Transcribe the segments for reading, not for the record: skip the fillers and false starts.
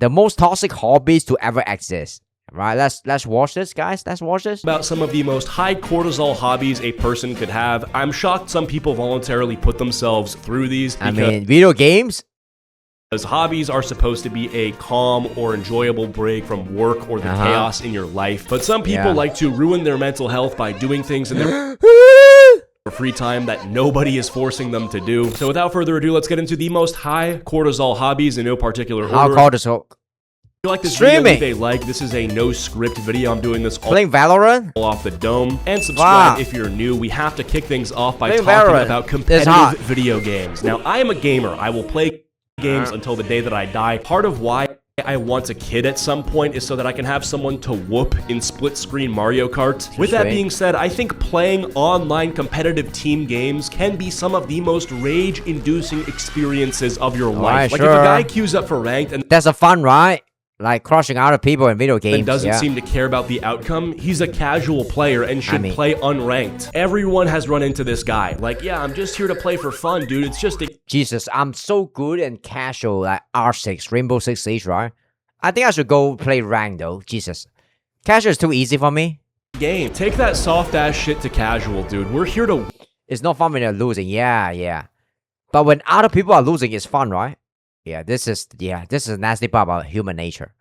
The most toxic hobbies to ever exist. Right, let's watch this, guys. Let's watch this. About some of the most high cortisol hobbies a person could have. I'm shocked some people voluntarily put themselves through these. I mean, video games. Because hobbies are supposed to be a calm or enjoyable break from work or the chaos in your life. But some people like to ruin their mental health by doing things in their free time that nobody is forcing them to do. So without further ado, let's get into the most high cortisol hobbies in no particular order. How cortisol? If you like this Streaming. video, leave a like. This is a no script video. I'm doing this all Playing Valorant? off the dome. And subscribe if you're new. We have to kick things off by Playing talking Valorant. about competitive video games. Now, I am a gamer. I will play games until the day that I die. Part of why I want a kid at some point is so that I can have someone to whoop in split-screen Mario Kart. With that being said, I think playing online competitive team games can be some of the most rage-inducing experiences of your life. Like if a guy queues up for ranked and that's a fun, right? Like crushing other people in video games. and doesn't seem to care about the outcome, he's a casual player and should play unranked. Everyone has run into this guy. Like, yeah, I'm just here to play for fun, dude. It's just a Jesus, I'm so good and casual like R6, Rainbow Six Siege, right? I think I should go play rank though. Jesus. Casual is too easy for me. game. Take that soft-ass shit to casual, dude. We're here to... It's not fun when you're losing. Yeah. But when other people are losing, it's fun, right? This is a nasty part about human nature.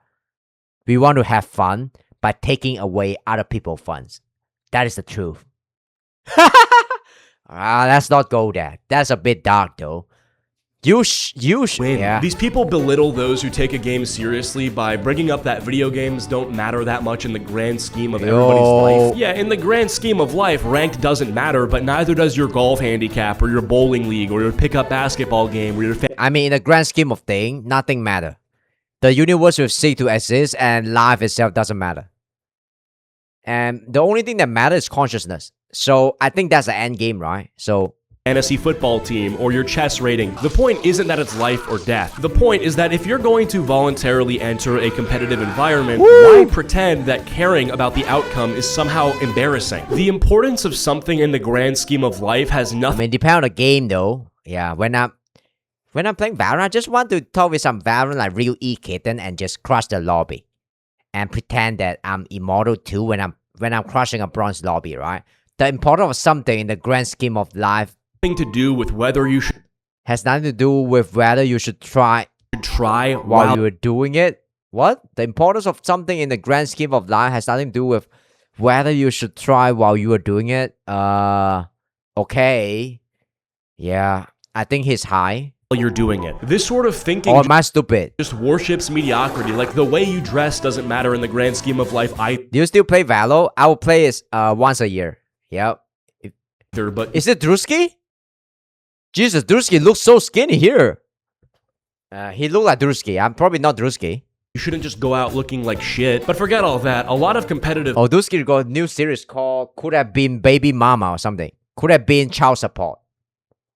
We want to have fun by taking away other people's funds. That is the truth. Let's not go there. That's a bit dark though. You win. Yeah. These people belittle those who take a game seriously by bringing up that video games don't matter that much in the grand scheme of everybody's life. Yeah, in the grand scheme of life, ranked doesn't matter, but neither does your golf handicap or your bowling league or your pickup basketball game or your... I mean, in the grand scheme of things, nothing matters. The universe will seek to exist and life itself doesn't matter. And the only thing that matters is consciousness. So I think that's the end game, right? So fantasy football team or your chess rating. The point isn't that it's life or death. The point is that if you're going to voluntarily enter a competitive environment, why pretend that caring about the outcome is somehow embarrassing? The importance of something in the grand scheme of life has nothing... I mean, depending on the game though. Yeah, when I'm playing Valorant, I just want to talk with some Valorant like real E-kitten and just crush the lobby. And pretend that I'm immortal too when I'm crushing a bronze lobby, right? The importance of something in the grand scheme of life to do with whether you should has nothing to do with whether you should try while you're doing it. What? The importance of something in the grand scheme of life has nothing to do with whether you should try while you are doing it. Okay. Yeah, I think he's high. While you're doing it. This sort of thinking or am I stupid? Just worships mediocrity. Like the way you dress doesn't matter in the grand scheme of life. Do you still play Valo? I will play it once a year. Yep. But is it Drusky? Jesus, Drusky looks so skinny here. He looked like Drusky. I'm probably not Drusky. You shouldn't just go out looking like shit. But forget all that. A lot of competitive... Oh, Drusky got a new series called Could Have Been Baby Mama or something. Could have been child support.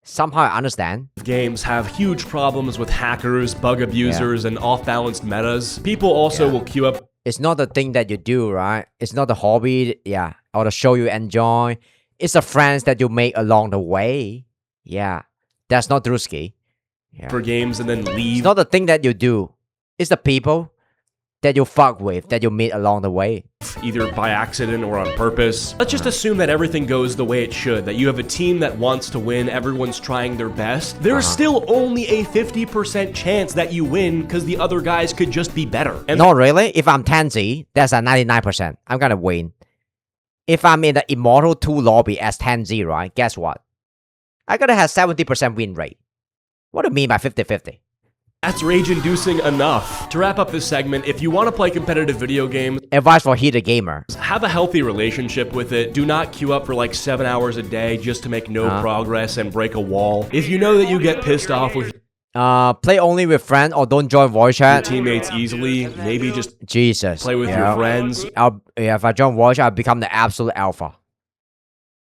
Somehow I understand. Games have huge problems with hackers, bug abusers, and off-balanced metas. People also will queue up... It's not the thing that you do, right? It's not the hobby, or the show you enjoy. It's the friends that you make along the way. Yeah, that's not Drusky. For games and then leave. It's not the thing that you do. It's the people that you fuck with, that you meet along the way. Either by accident or on purpose. Let's just assume that everything goes the way it should. That you have a team that wants to win. Everyone's trying their best. There's still only a 50% chance that you win because the other guys could just be better. And not really. If I'm Tansy, that's a 99%. I'm gonna win. If I'm in the Immortal 2 lobby as 10Z, right? Guess what? I gotta have 70% win rate. What do you mean by 50-50? That's rage-inducing enough. To wrap up this segment, if you want to play competitive video games... Advice for heated gamer. Have a healthy relationship with it. Do not queue up for like 7 hours a day just to make no progress and break a wall. If you know that you get pissed off with... play only with friends or don't join voice chat. Your teammates easily. Maybe just... Jesus. Play with your friends. If I join voice chat, I'll become the absolute alpha.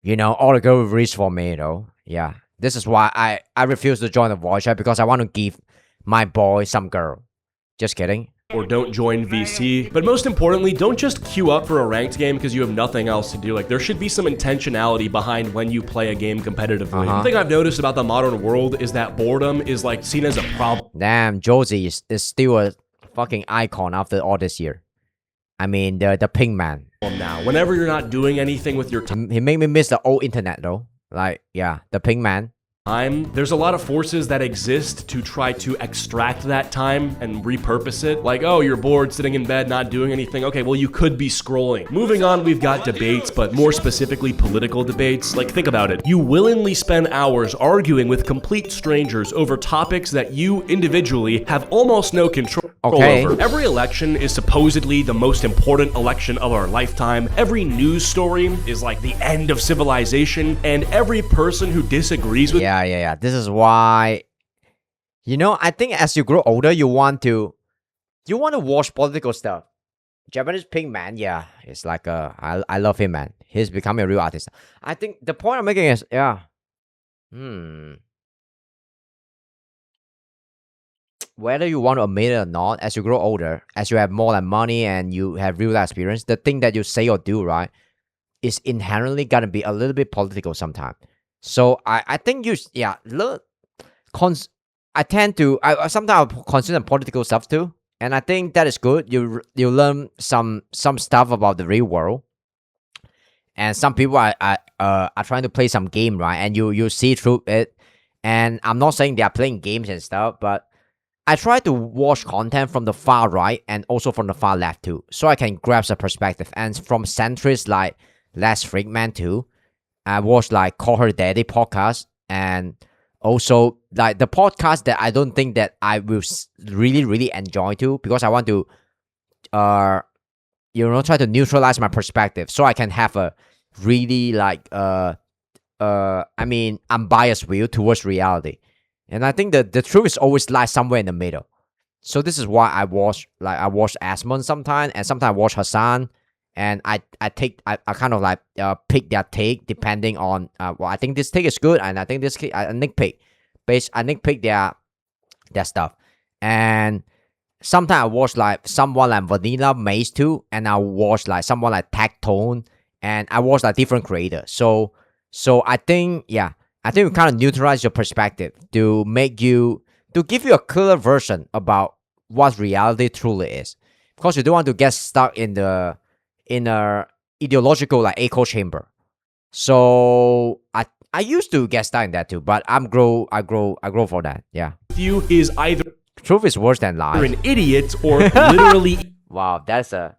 You know, all the girls reach for me, though. Yeah. This is why I refuse to join the voice chat because I want to give my boy some girl. Just kidding. Or don't join VC. But most importantly, don't just queue up for a ranked game because you have nothing else to do. Like, there should be some intentionality behind when you play a game competitively. One thing I've noticed about the modern world is that boredom is, like, seen as a problem. Damn, Josie is still a fucking icon after all this year. I mean, the pink man. Now, whenever you're not doing anything with your He made me miss the old internet though. Like, yeah, the pink man. time, there's a lot of forces that exist to try to extract that time and repurpose it. Like, oh, you're bored sitting in bed not doing anything. Okay, well, you could be scrolling. Moving on, we've got debates, but more specifically political debates. Like, think about it. You willingly spend hours arguing with complete strangers over topics that you individually have almost no control over. Every election is supposedly the most important election of our lifetime. Every news story is like the end of civilization, and every person who disagrees with Yeah. This is why, I think as you grow older, you want to watch political stuff. Japanese pink man, yeah, it's like I love him, man. He's becoming a real artist. I think the point I'm making is, whether you want to admit it or not, as you grow older, as you have more than money and you have real life experience, the thing that you say or do, right, is inherently gonna be a little bit political sometimes. So I think I tend to I sometimes consider political stuff too, and I think that is good. You learn some stuff about the real world, and some people are trying to play some game, right, and you see through it. And I'm not saying they are playing games and stuff, but I try to watch content from the far right and also from the far left too, so I can grasp a perspective. And from centrist like Les Friedman too, I watch like Call Her Daddy podcast, and also like the podcast that I don't think that I will really enjoy too, because I want to try to neutralize my perspective so I can have a really like unbiased view towards reality. And I think that the truth is always lies somewhere in the middle. So this is why I watch Asmund sometimes, and sometimes I watch Hassan, and I kind of like pick their take depending on I think this take is good, and I think this I nitpick their stuff. And sometimes I watch like someone like Vanilla Maze too, and I watch like someone like Tactone, and I watch like different creators. So I think we kind of neutralize your perspective to give you a clearer version about what reality truly is, because you don't want to get stuck in a ideological like echo chamber. So I used to get stuck in that too, but I grow for that. Yeah. You is either truth is worse than lies. You're an idiot or literally. Wow, that's a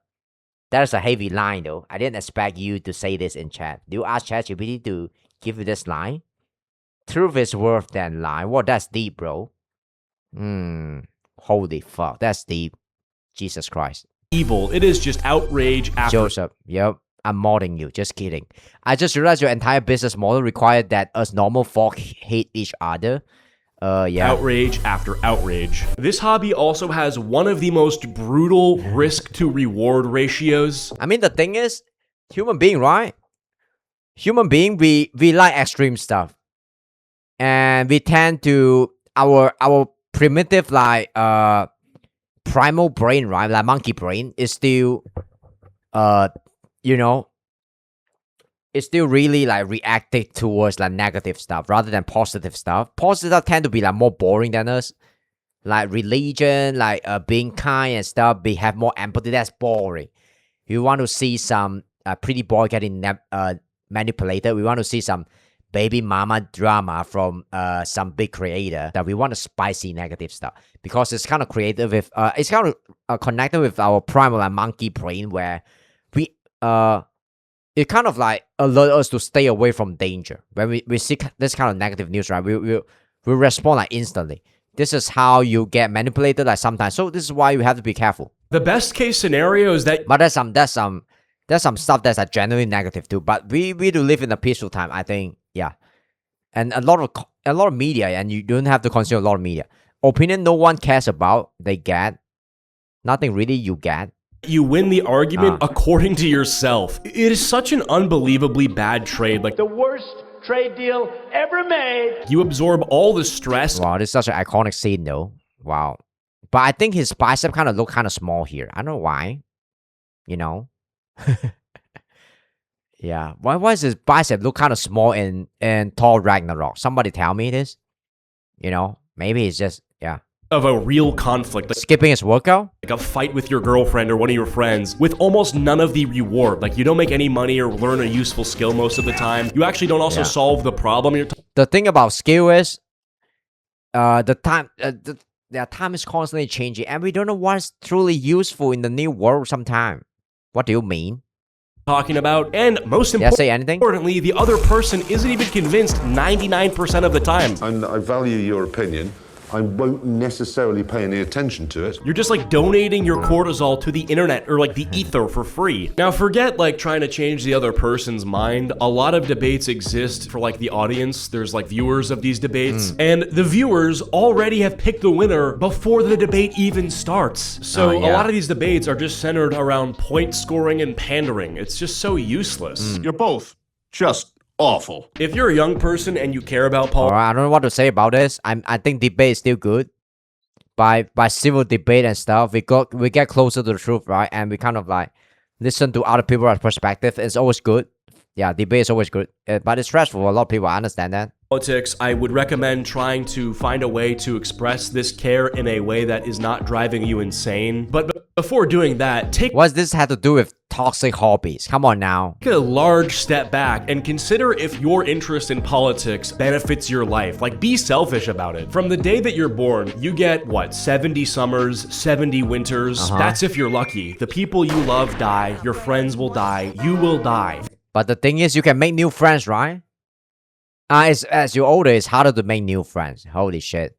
heavy line though. I didn't expect you to say this in chat. Do you ask ChatGPT to give you this line? Truth is worse than lie. Well, that's deep, bro. Holy fuck, that's deep. Jesus Christ. Evil. It is just outrage after. Joseph, yep. I'm modding you. Just kidding. I just realized your entire business model required that us normal folk hate each other. Yeah. Outrage after outrage. This hobby also has one of the most brutal risk to reward ratios. I mean, the thing is, human being, right? Human being, we like extreme stuff. And we tend to, our primitive, like, primal brain, right? Like monkey brain is still, it's still really like reacting towards like negative stuff rather than positive stuff. Positive stuff tend to be like more boring than us. Like religion, like being kind and stuff, we have more empathy. That's boring. You want to see some pretty boy getting manipulated. We want to see some baby mama drama from some big creator. That we want a spicy negative stuff because it's kind of creative with it's kind of connected with our primal like monkey brain, where we it kind of like alert us to stay away from danger. When we see this kind of negative news, right, we respond like instantly. This is how you get manipulated like sometimes. So this is why you have to be careful. The best case scenario is that, but there's some stuff that's like generally negative too. But we do live in a peaceful time, I think. Yeah, and a lot of media, and you don't have to consume a lot of media. Opinion no one cares about, they get nothing really. You get. You win the argument according to yourself. It is such an unbelievably bad trade. Like the worst trade deal ever made. You absorb all the stress. Wow, this is such an iconic scene though. Wow. But I think his bicep kind of look kind of small here. I don't know why. Yeah. Why does his bicep look kind of small in Thor Ragnarok? Somebody tell me this. Maybe it's just, yeah. of a real conflict, Skipping his workout? like a fight with your girlfriend or one of your friends, with almost none of the reward. Like, you don't make any money or learn a useful skill most of the time. You actually don't also solve the problem you're The thing about skill is, the time is constantly changing, and we don't know what's truly useful in the new world sometimes. What do you mean? talking about. And most Did I say anything? importantly, the other person isn't even convinced 99% of the time. And I value your opinion. I won't necessarily pay any attention to it. You're just like donating your cortisol to the internet or like the ether for free. Now forget like trying to change the other person's mind. A lot of debates exist for like the audience. There's like viewers of these debates, and the viewers already have picked the winner before the debate even starts. So a lot of these debates are just centered around point scoring and pandering. It's just so useless. You're both just awful. If you're a young person and you care about politics, Alright, I don't know what to say about this. I think debate is still good. By civil debate and stuff, we get closer to the truth, right? And we kind of like listen to other people's perspective. It's always good. Yeah, debate is always good. But it's stressful for a lot of people. I understand that. I would recommend trying to find a way to express this care in a way that is not driving you insane. But before doing that, take What's this have to do with toxic hobbies? Come on now. a large step back and consider if your interest in politics benefits your life. Like, be selfish about it. From the day that you're born, you get, what, 70 summers, 70 winters? That's if you're lucky. The people you love die, your friends will die, you will die. But the thing is, you can make new friends, right? As you're older, it's harder to make new friends. Holy shit.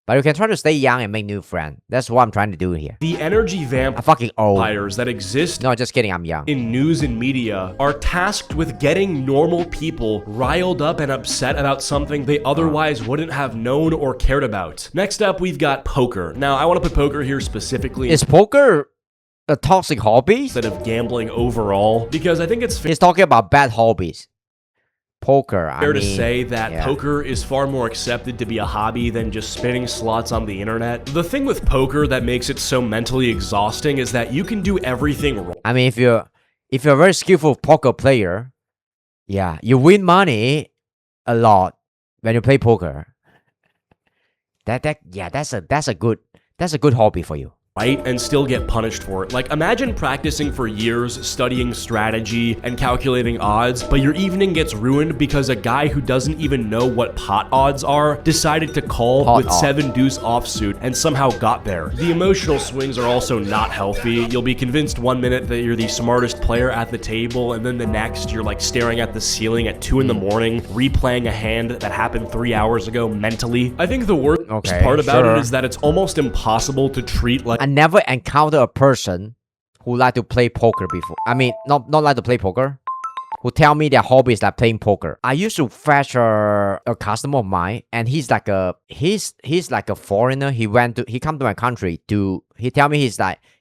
But you can try to stay young and make new friends. That's what I'm trying to do here. The energy I'm fucking old. vampires that exist No, just kidding. I'm young. in news and media are tasked with getting normal people riled up and upset about something they otherwise wouldn't have known or cared about. Next up, we've got poker. Now, I want to put poker here specifically Is poker a toxic hobby? instead of gambling overall, because I think it's He's talking about bad hobbies. Poker, fair I to mean, say that yeah. poker is far more accepted to be a hobby than just spinning slots on the internet. The thing with poker that makes it so mentally exhausting is that you can do everything wrong. I mean, if you're a very skillful poker player, yeah, you win money a lot when you play poker. That's a good hobby for you. Right? And still get punished for it. Like, imagine practicing for years, studying strategy and calculating odds, but your evening gets ruined because a guy who doesn't even know what pot odds are decided to call Pot with odd. 7-deuce offsuit and somehow got there. The emotional swings are also not healthy. You'll be convinced one minute that you're the smartest player at the table, and then the next you're like staring at the ceiling at 2 in the morning, replaying a hand that happened 3 hours ago mentally. I think the worst part about it is that it's almost impossible to treat like I never encountered a person who like to play poker before. I mean, not like to play poker. Who tell me their hobby is like playing poker. I used to fetch a customer of mine, and he's like a foreigner. He come to my country he tell me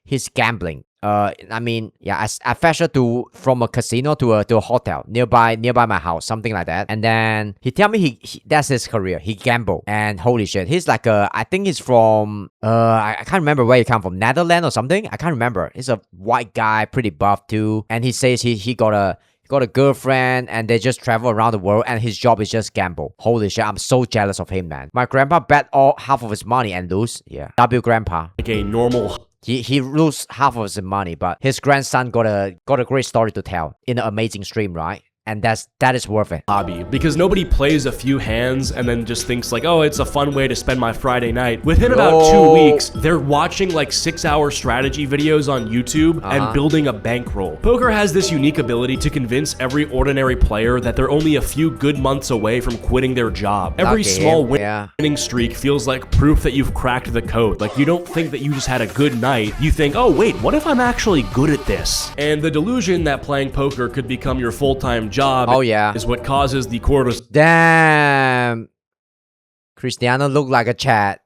he's gambling. I mean, yeah, I fetched her from a casino to a hotel nearby my house, something like that. And then he tell me he that's his career. He gamble, and holy shit, he's like I think he's from I can't remember where he come from, Netherlands or something. I can't remember. He's a white guy, pretty buff too, and he says he got a girlfriend and they just travel around the world and his job is just gamble. Holy shit, I'm so jealous of him, man. My grandpa bet half of his money and lose. Yeah, W grandpa. a normal He lose half of his money, but his grandson got a great story to tell in an amazing stream, right? And that is worth it. hobby, because nobody plays a few hands and then just thinks like, oh, it's a fun way to spend my Friday night. Within about 2 weeks, they're watching like 6-hour strategy videos on YouTube and building a bankroll. Poker has this unique ability to convince every ordinary player that they're only a few good months away from quitting their job. Every Lucky small him, yeah. winning streak feels like proof that you've cracked the code. Like, you don't think that you just had a good night. You think, oh wait, what if I'm actually good at this? And the delusion that playing poker could become your full-time job is what causes the cortisol. Damn. Cristiano look like a Chad.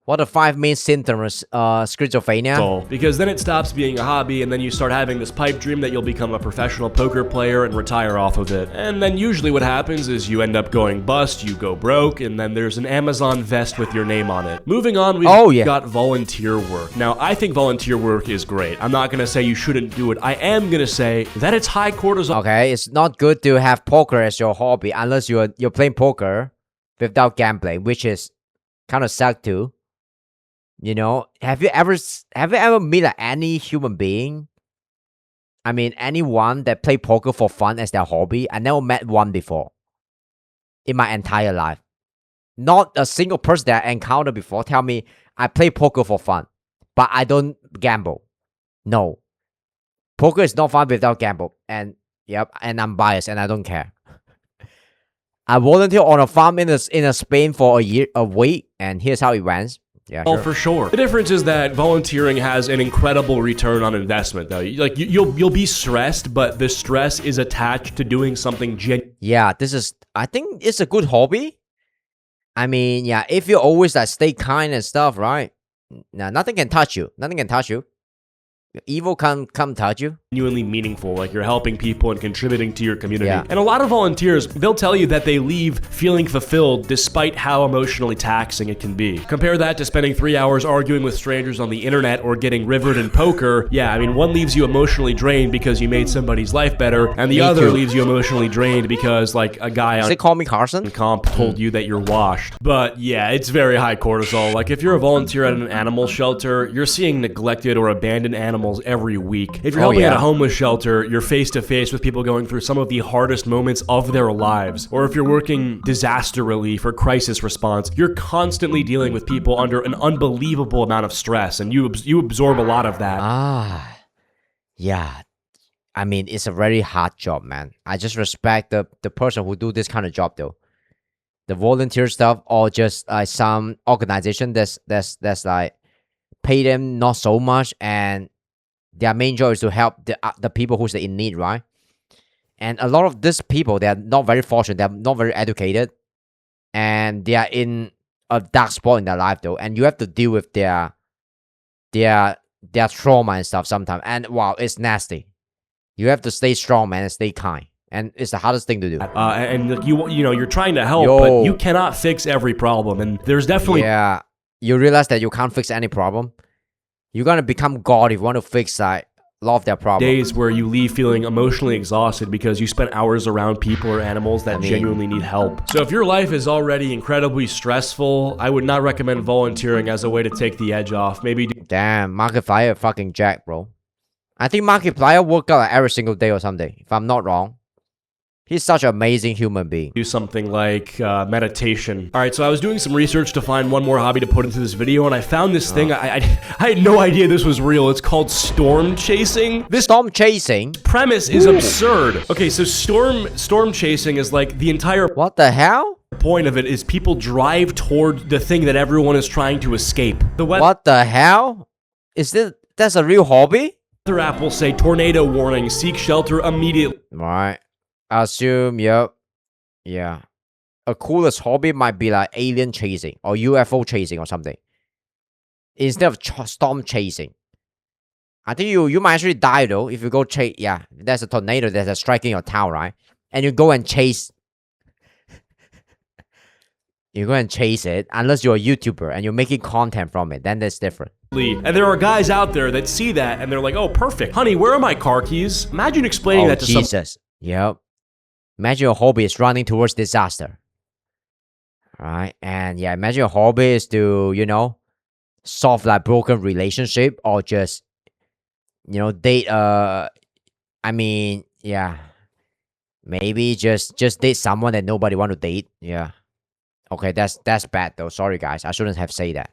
What are 5 main symptoms? Schizophrenia. Because then it stops being a hobby, and then you start having this pipe dream that you'll become a professional poker player and retire off of it. And then usually what happens is you end up going bust, you go broke, and then there's an Amazon vest with your name on it. Moving on, we've got volunteer work. Now, I think volunteer work is great. I'm not going to say you shouldn't do it. I am going to say that it's high cortisol. Okay, it's not good to have poker as your hobby unless you're playing poker without gambling, which is kind of suck too. You know, have you ever met like, any human being? I mean, anyone that play poker for fun as their hobby? I never met one before in my entire life. Not a single person that I encountered before tell me I play poker for fun, but I don't gamble. No, poker is not fun without gamble. And yep, and I'm biased and I don't care. I volunteered on a farm in a Spain for a week, and here's how it went. Yeah, Oh, for sure. The difference is that volunteering has an incredible return on investment, though. Like you'll be stressed, but the stress is attached to doing something genuine. Yeah, I think it's a good hobby. I mean, yeah, if you always like stay kind and stuff, right? Now nothing can touch you. Nothing can touch you. Evil can't come touch you. Genuinely meaningful, like you're helping people and contributing to your community. Yeah. And a lot of volunteers, they'll tell you that they leave feeling fulfilled despite how emotionally taxing it can be. Compare that to spending 3 hours arguing with strangers on the internet or getting rivered in poker. Yeah, I mean, one leaves you emotionally drained because you made somebody's life better, and the other leaves you emotionally drained because like a guy on They call me Carson. comp told you that you're washed. But yeah, it's very high cortisol. Like if you're a volunteer at an animal shelter, you're seeing neglected or abandoned animals every week. If you're helping at a homeless shelter, you're face to face with people going through some of the hardest moments of their lives. Or if you're working disaster relief or crisis response, you're constantly dealing with people under an unbelievable amount of stress, and you absorb a lot of that. Yeah. I mean, it's a very hard job, man. I just respect the person who do this kind of job, though. The volunteer stuff, or just some organization that's like pay them not so much, and their main job is to help the people who's in need, right? And a lot of these people, they're not very fortunate, they're not very educated, and they are in a dark spot in their life, though. And you have to deal with their trauma and stuff sometimes. And wow, it's nasty. You have to stay strong, man, and stay kind. And it's the hardest thing to do. And you know, you're trying to help, but you cannot fix every problem. And there's definitely you realize that you can't fix any problem. You're gonna become God if you want to fix like a lot of their problems. days where you leave feeling emotionally exhausted because you spent hours around people or animals that genuinely need help. So if your life is already incredibly stressful, I would not recommend volunteering as a way to take the edge off. Maybe Damn, Markiplier fucking jack, bro. I think Markiplier work out like every single day or something, if I'm not wrong. He's such an amazing human being. do something like meditation. All right, so I was doing some research to find one more hobby to put into this video, and I found this thing. I had no idea this was real. It's called storm chasing. This Storm chasing? premise is absurd. Okay, so storm chasing is like the entire What the hell? point of it is people drive toward the thing that everyone is trying to escape. The What the hell? That's a real hobby? weather app will say tornado warning, seek shelter immediately. Right. I assume, yep. Yeah. A coolest hobby might be like alien chasing or UFO chasing or something. Instead of storm chasing. I think you might actually die though if you go chase. Yeah, there's a tornado that's striking your town, right? And you go and chase. You go and chase it unless you're a YouTuber and you're making content from it. Then that's different. And there are guys out there that see that and they're like, oh, perfect. Honey, where are my car keys? Imagine explaining that to someone. Jesus. Yep. Imagine your hobby is running towards disaster. Right? And yeah, imagine your hobby is to, solve like broken relationship or just, date, maybe just date someone that nobody want to date. Yeah. Okay, that's bad though. Sorry guys, I shouldn't have said that.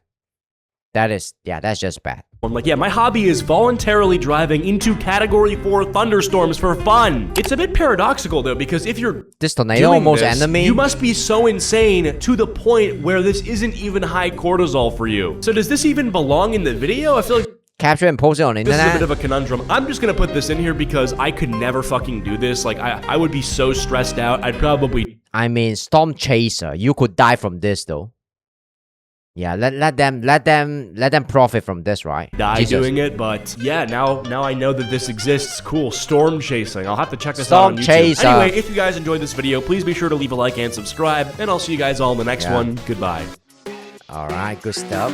That's just bad. I'm like, yeah, my hobby is voluntarily driving into Category 4 thunderstorms for fun. It's a bit paradoxical though, because if you're this tornado almost enemy, you must be so insane to the point where this isn't even high cortisol for you. So does this even belong in the video? I feel like capture and post it on the internet. This is a bit of a conundrum. I'm just gonna put this in here because I could never fucking do this. Like I would be so stressed out. I'd probably. I mean, storm chaser. You could die from this though. Yeah, let them profit from this, right? Die doing it, but yeah, now I know that this exists. Cool, storm chasing. I'll have to check this out on YouTube. Chaser. Anyway, if you guys enjoyed this video, please be sure to leave a like and subscribe, and I'll see you guys all in the next one. Goodbye. All right, good stuff.